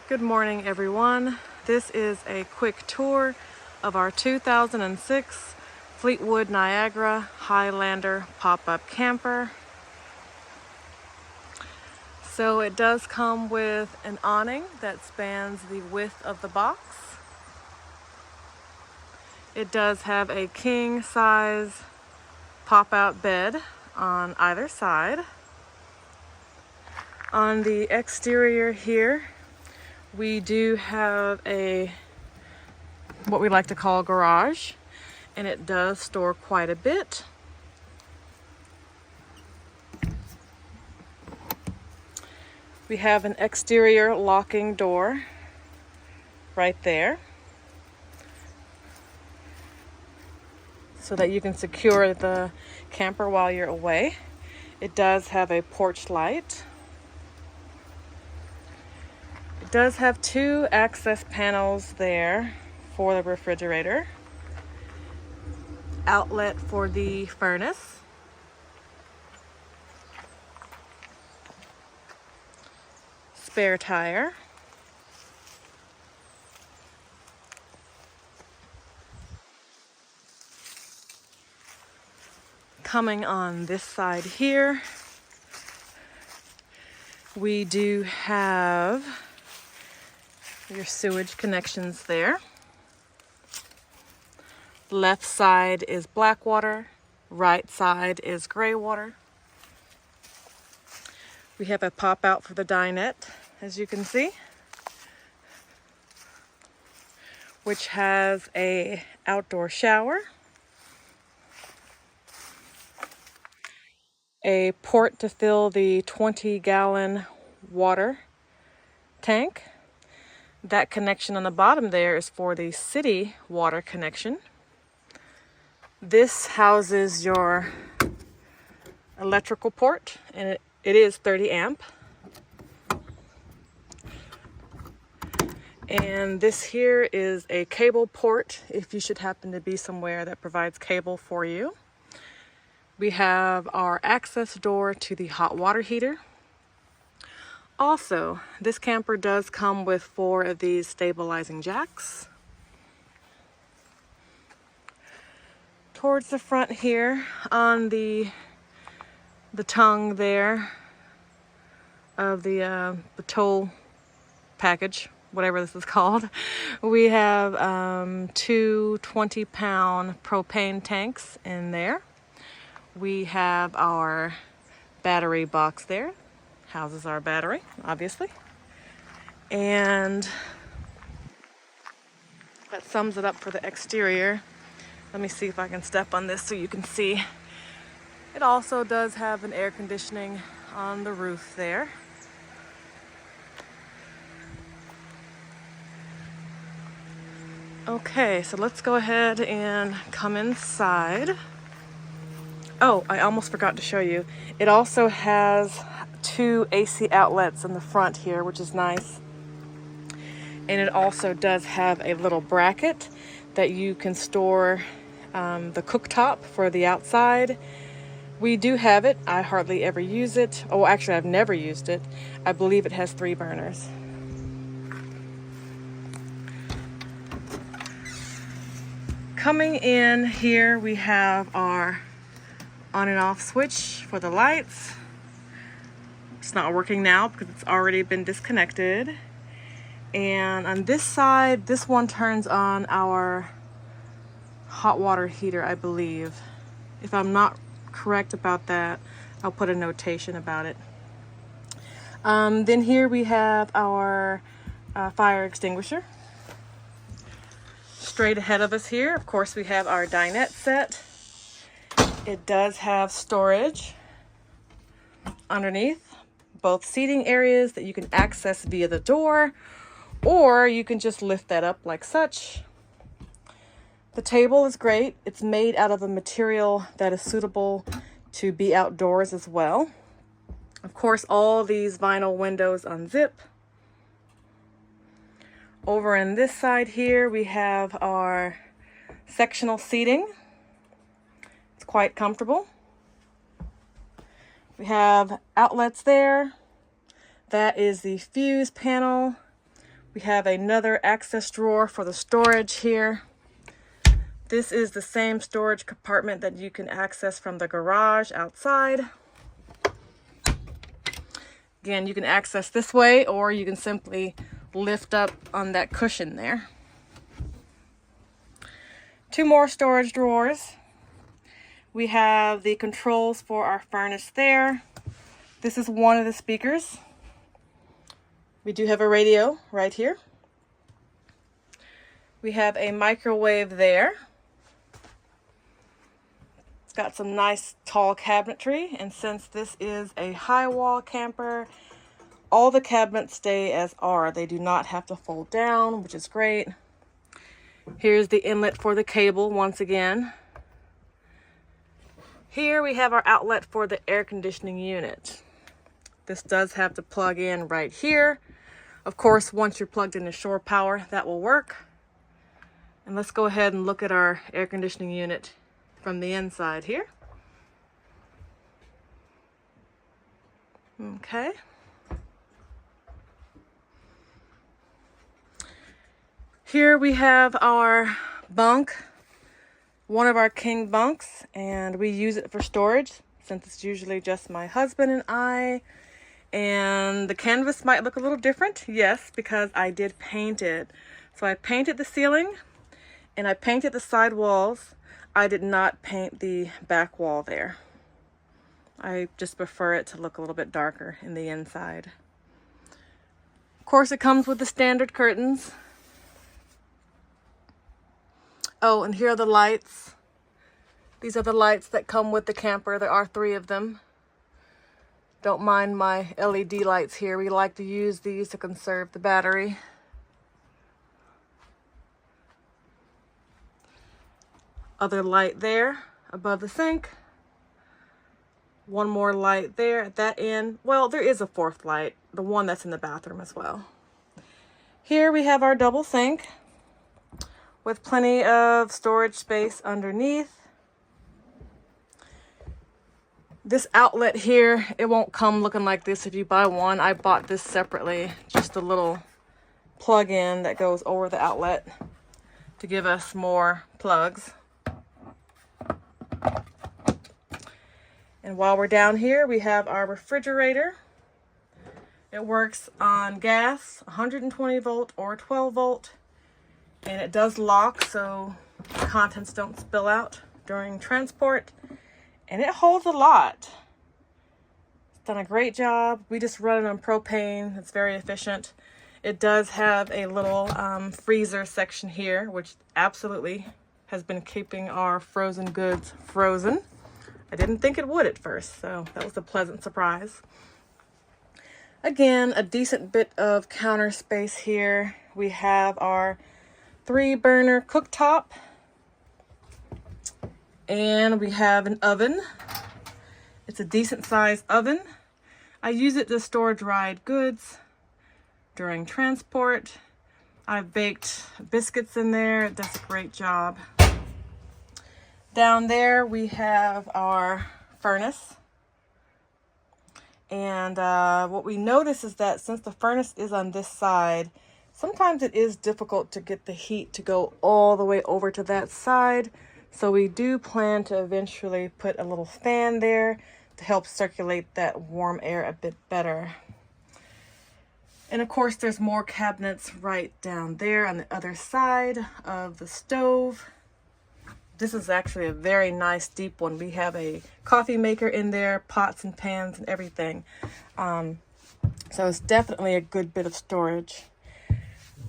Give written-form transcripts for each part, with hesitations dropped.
Good morning, everyone. This is a quick tour of our 2006 Fleetwood Niagara Highlander pop-up camper. So it does come with an awning that spans the width of the box. It does have a king size pop-out bed on either side. On the exterior here, we do have what we like to call a garage, and it does store quite a bit. We have an exterior locking door right there so that you can secure the camper while you're away. It does have a porch light. It does have two access panels there for the refrigerator, outlet for the furnace, spare tire, coming on this side here, we do have your sewage connections there. Left side is black water, right side is gray water. We have a pop out for the dinette, as you can see, which has a outdoor shower, a port to fill the 20-gallon water tank. That connection on the bottom there is for the city water connection. This houses your electrical port, and it is 30 amp. And this here is a cable port if you should happen to be somewhere that provides cable for you. We have our access door to the hot water heater. Also, this camper does come with 4 of these stabilizing jacks. Towards the front here, on the tongue there of the tow package, whatever this is called, we have 2 20-pound propane tanks in there. We have our battery box there. Houses our battery, obviously. And that sums it up for the exterior. Let me see if I can step on this so you can see. It also does have an air conditioning on the roof there. Okay, so let's go ahead and come inside. Oh, I almost forgot to show you. It also has 2 AC outlets in the front here, which is nice. And it also does have a little bracket that you can store the cooktop for the outside. We do have it. I hardly ever use it. Oh, actually, I've never used it. I believe it has 3 burners. Coming in here, we have our on and off switch for the lights. It's not working now because it's already been disconnected. And on this side, this one turns on our hot water heater, I believe. If I'm not correct about that, I'll put a notation about it. Then here we have our fire extinguisher. Straight ahead of us here, of course, we have our dinette set. It does have storage underneath, both seating areas that you can access via the door, or you can just lift that up like such. The table is great. It's made out of a material that is suitable to be outdoors as well. Of course, all these vinyl windows unzip. Over on this side here, we have our sectional seating. It's quite comfortable. We have outlets there. That is the fuse panel We have another access drawer for the storage here. This is the same storage compartment that you can access from the garage outside. Again, you can access this way, or you can simply lift up on that cushion there. Two more storage drawers. We have the controls for our furnace there. This is one of the speakers. We do have a radio right here. We have a microwave there. It's got some nice tall cabinetry, and since this is a high wall camper, all the cabinets stay as are. They do not have to fold down, which is great. Here's the inlet for the cable once again. Here we have our outlet for the air conditioning unit. This does have to plug in right here. Of course, once you're plugged into shore power, that will work. And let's go ahead and look at our air conditioning unit from the inside here. Okay. Here we have our bunk, one of our king bunks, and we use it for storage since it's usually just my husband and I. And the canvas might look a little different, yes, because I did paint it. So I painted the ceiling and I painted the side walls. I did not paint the back wall there. I just prefer it to look a little bit darker in the inside. Of course, it comes with the standard curtains. Oh, and here are the lights. These are the lights that come with the camper. There are 3 of them. Don't mind my LED lights here. We like to use these to conserve the battery. Other light there above the sink. One more light there at that end. Well, there is a 4th light, the one that's in the bathroom as well. Here we have our double sink with plenty of storage space underneath. This outlet here, it won't come looking like this if you buy one. I bought this separately, just a little plug-in that goes over the outlet to give us more plugs. And while we're down here, we have our refrigerator. It works on gas, 120 volt or 12 volt, and it does lock so contents don't spill out during transport. And it holds a lot. It's done a great job. We just run it on propane. It's very efficient. It does have a little freezer section here, which absolutely has been keeping our frozen goods frozen. I didn't think it would at first, so that was a pleasant surprise. Again, a decent bit of counter space here. We have our 3-burner cooktop. And we have an oven. It's a decent sized oven. I use it to store dried goods during transport. I've baked biscuits in there. It does a great job. Down there we have our furnace. And what we notice is that since the furnace is on this side, sometimes it is difficult to get the heat to go all the way over to that side. So we do plan to eventually put a little fan there to help circulate that warm air a bit better. And of course, there's more cabinets right down there on the other side of the stove. This is actually a very nice deep one. We have a coffee maker in there, pots and pans and everything. So it's definitely a good bit of storage.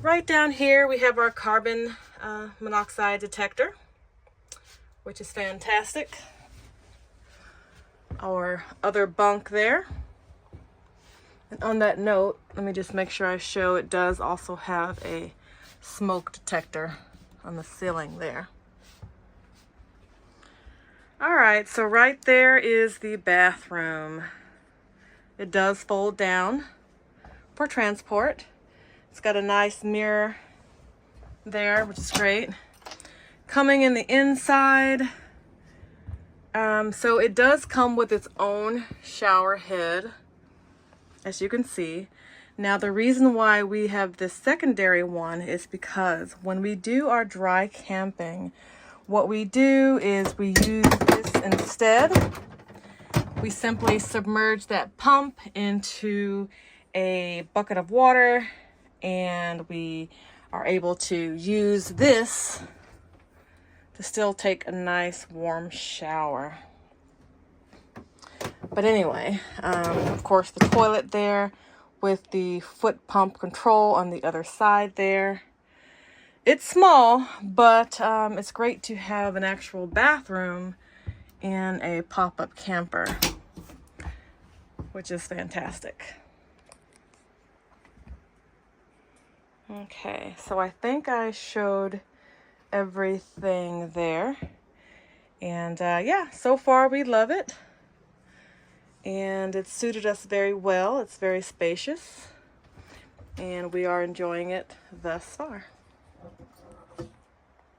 Right down here, we have our carbon monoxide detector, which is fantastic. Our other bunk there. And on that note, let me just make sure I show it does also have a smoke detector on the ceiling there. All right, so right there is the bathroom. It does fold down for transport. It's got a nice mirror there, which is great. Coming in the inside, so it does come with its own shower head, as you can see. Now the reason why we have this secondary one is because when we do our dry camping, what we do is we use this instead. We simply submerge that pump into a bucket of water, and we are able to use this to still take a nice warm shower. But anyway, of course the toilet there with the foot pump control on the other side there. It's small, but it's great to have an actual bathroom in a pop-up camper, which is fantastic. Okay, so I think I showed everything there. And yeah, so far we love it. And it's suited us very well. It's very spacious. And we are enjoying it thus far.